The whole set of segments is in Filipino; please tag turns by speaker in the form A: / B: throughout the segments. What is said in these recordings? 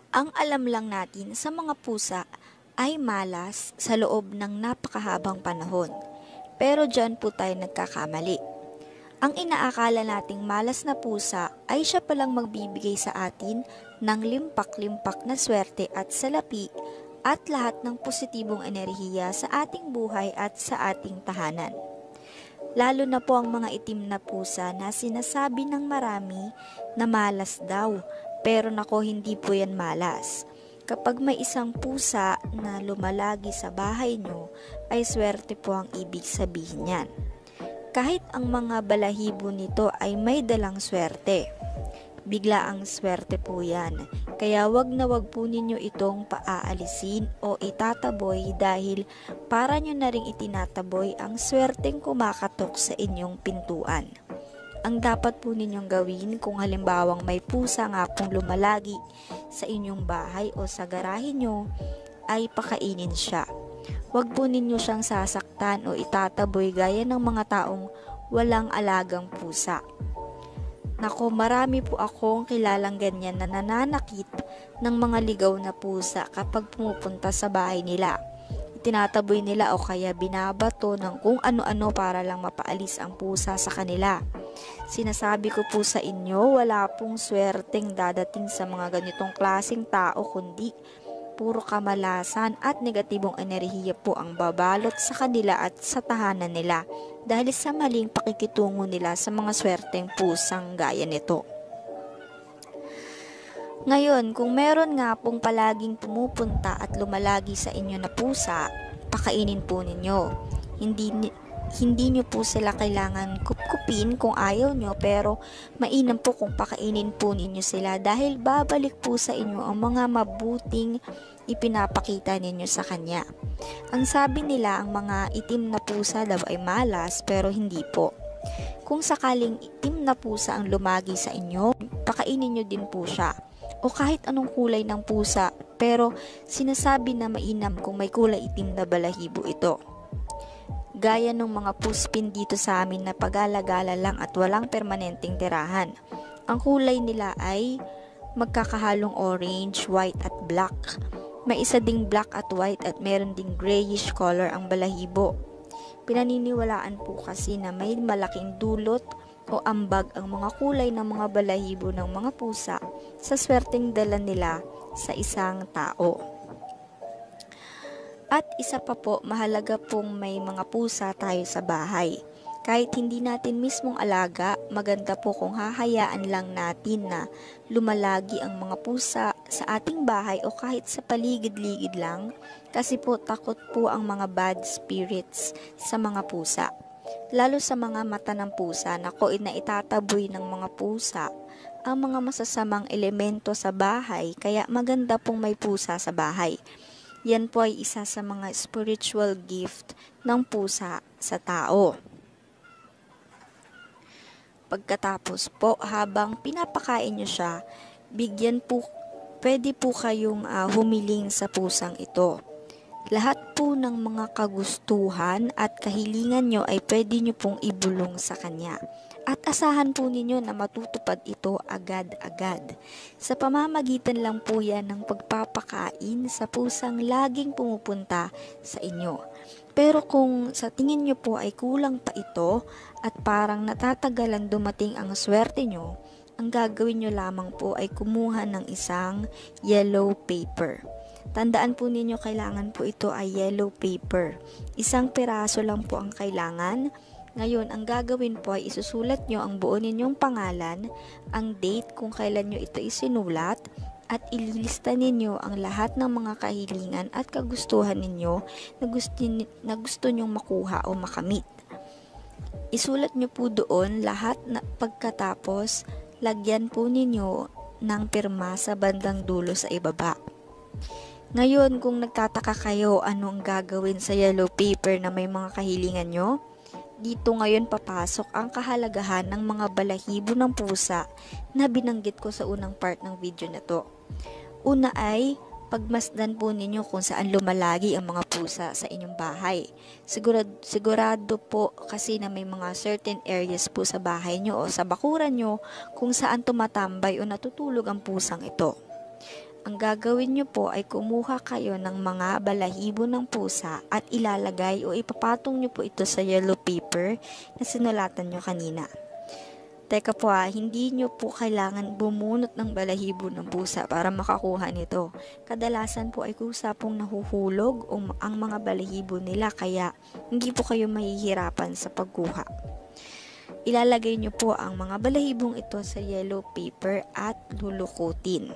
A: Ang alam lang natin sa mga pusa ay malas sa loob ng napakahabang panahon. Pero dyan po tayo nagkakamali. Ang inaakala nating malas na pusa ay siya palang magbibigay sa atin ng limpak-limpak na swerte at salapi at lahat ng positibong enerhiya sa ating buhay at sa ating tahanan. Lalo na po ang mga itim na pusa na sinasabi ng marami na malas daw, pero nako, hindi po yan malas. Kapag may isang pusa na lumalagi sa bahay nyo, ay swerte po ang ibig sabihin yan. Kahit ang mga balahibo nito ay may dalang swerte. Bigla ang swerte po yan. Kaya wag na wag po ninyo itong paaalisin o itataboy dahil para nyo na ring itinataboy ang swerteng kumakatok sa inyong pintuan. Ang dapat po ninyong gawin kung halimbawang may pusa nga pong lumalagi sa inyong bahay o sa garahe nyo, ay pakainin siya. Huwag po ninyo siyang sasaktan o itataboy gaya ng mga taong walang alagang pusa. Nako, marami po akong kilalang ganyan na nananakit ng mga ligaw na pusa kapag pumupunta sa bahay nila. Itinataboy nila o kaya binabato ng kung ano-ano para lang mapaalis ang pusa sa kanila. Sinasabi ko po sa inyo, wala pong swerteng dadating sa mga ganitong klaseng tao kundi puro kamalasan at negatibong enerhiya po ang babalot sa kanila at sa tahanan nila dahil sa maling pakikitungo nila sa mga swerteng pusang gaya nito. Ngayon, kung meron nga pong palaging pumupunta at lumalagi sa inyo na pusa, pakainin po ninyo. Hindi nyo po sila kailangan kupkupin kung ayaw nyo, pero mainam po kung pakainin po ninyo sila dahil babalik po sa inyo ang mga mabuting ipinapakita ninyo sa kanya. Ang sabi nila, ang mga itim na pusa daw ay malas, pero hindi po. Kung sakaling itim na pusa ang lumagi sa inyo, pakainin nyo din po siya. O kahit anong kulay ng pusa, pero sinasabi na mainam kung may kulay itim na balahibo ito. Gaya ng mga puspin dito sa amin na pag-alagala lang at walang permanenteng tirahan. Ang kulay nila ay magkakahalong orange, white at black. May isa ding black at white at meron ding grayish color ang balahibo. Pinaniniwalaan po kasi na may malaking dulot o ambag ang mga kulay ng mga balahibo ng mga pusa sa swerteng dala nila sa isang tao. At isa pa po, mahalaga pong may mga pusa tayo sa bahay. Kahit hindi natin mismong alaga, maganda po kung hahayaan lang natin na lumalagi ang mga pusa sa ating bahay o kahit sa paligid-ligid lang, kasi po takot po ang mga bad spirits sa mga pusa. Lalo sa mga mata ng pusa, nako, na itataboy ng mga pusa ang mga masasamang elemento sa bahay, kaya maganda pong may pusa sa bahay. Yan po ay isa sa mga spiritual gift ng pusa sa tao. Pagkatapos po, habang pinapakain nyo siya, pwede po kayong humiling sa pusang ito. Lahat po ng mga kagustuhan at kahilingan nyo ay pwede nyo pong ibulong sa kanya. At asahan po ninyo na matutupad ito agad-agad. Sa pamamagitan lang po yan ng pagpapakain sa pusang laging pumupunta sa inyo. Pero kung sa tingin nyo po ay kulang pa ito at parang natatagalan dumating ang swerte nyo, ang gagawin nyo lamang po ay kumuha ng isang yellow paper. Tandaan po ninyo, kailangan po ito ay yellow paper. Isang piraso lang po ang kailangan. Ngayon, ang gagawin po ay isusulat nyo ang buo ninyong pangalan, ang date kung kailan nyo ito isinulat, at ililista ninyo ang lahat ng mga kahilingan at kagustuhan ninyo na gusto nyong makuha o makamit. Isulat nyo po doon lahat na pagkatapos, lagyan po ninyo ng pirma sa bandang dulo sa ibaba. Ngayon, kung nagtataka kayo anong gagawin sa yellow paper na may mga kahilingan nyo, dito ngayon papasok ang kahalagahan ng mga balahibo ng pusa na binanggit ko sa unang part ng video na to. Una ay pagmasdan po ninyo kung saan lumalagi ang mga pusa sa inyong bahay. Sigurado po kasi na may mga certain areas po sa bahay nyo o sa bakuran nyo kung saan tumatambay o natutulog ang pusang ito. Ang gagawin nyo po ay kumuha kayo ng mga balahibo ng pusa at ilalagay o ipapatong nyo po ito sa yellow paper na sinulatan nyo kanina. Teka po hindi nyo po kailangan bumunot ng balahibo ng pusa para makakuha nito. Kadalasan po ay kusa pong nahuhulog ang mga balahibo nila kaya hindi po kayo mahihirapan sa pagkuha. Ilalagay nyo po ang mga balahibong ito sa yellow paper at lulukutin.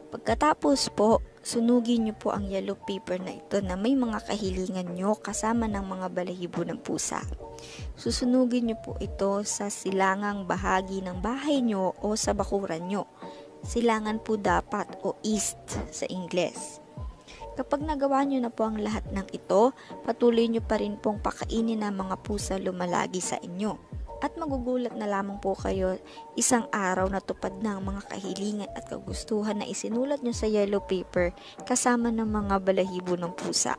A: Pagkatapos po, sunugin nyo po ang yellow paper na ito na may mga kahilingan nyo kasama ng mga balahibo ng pusa. Susunugin nyo po ito sa silangang bahagi ng bahay nyo o sa bakuran nyo. Silangan po dapat o east sa Ingles. Kapag nagawa nyo na po ang lahat ng ito, patuloy nyo pa rin pong pakainin ng mga pusa lumalagi sa inyo. At magugulat na lamang po kayo isang araw na tupad na ang mga kahilingan at kagustuhan na isinulat nyo sa yellow paper kasama ng mga balahibo ng pusa.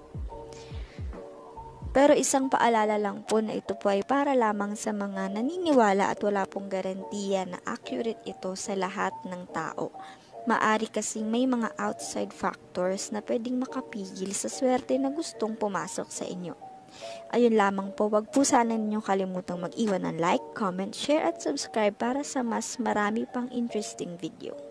A: Pero isang paalala lang po na ito po ay para lamang sa mga naniniwala at wala pong garantiya na accurate ito sa lahat ng tao. Maari kasing may mga outside factors na pwedeng makapigil sa swerte na gustong pumasok sa inyo. Ayun lamang po, wag po sana ninyong kalimutang mag-iwan ng like, comment, share at subscribe para sa mas marami pang interesting video.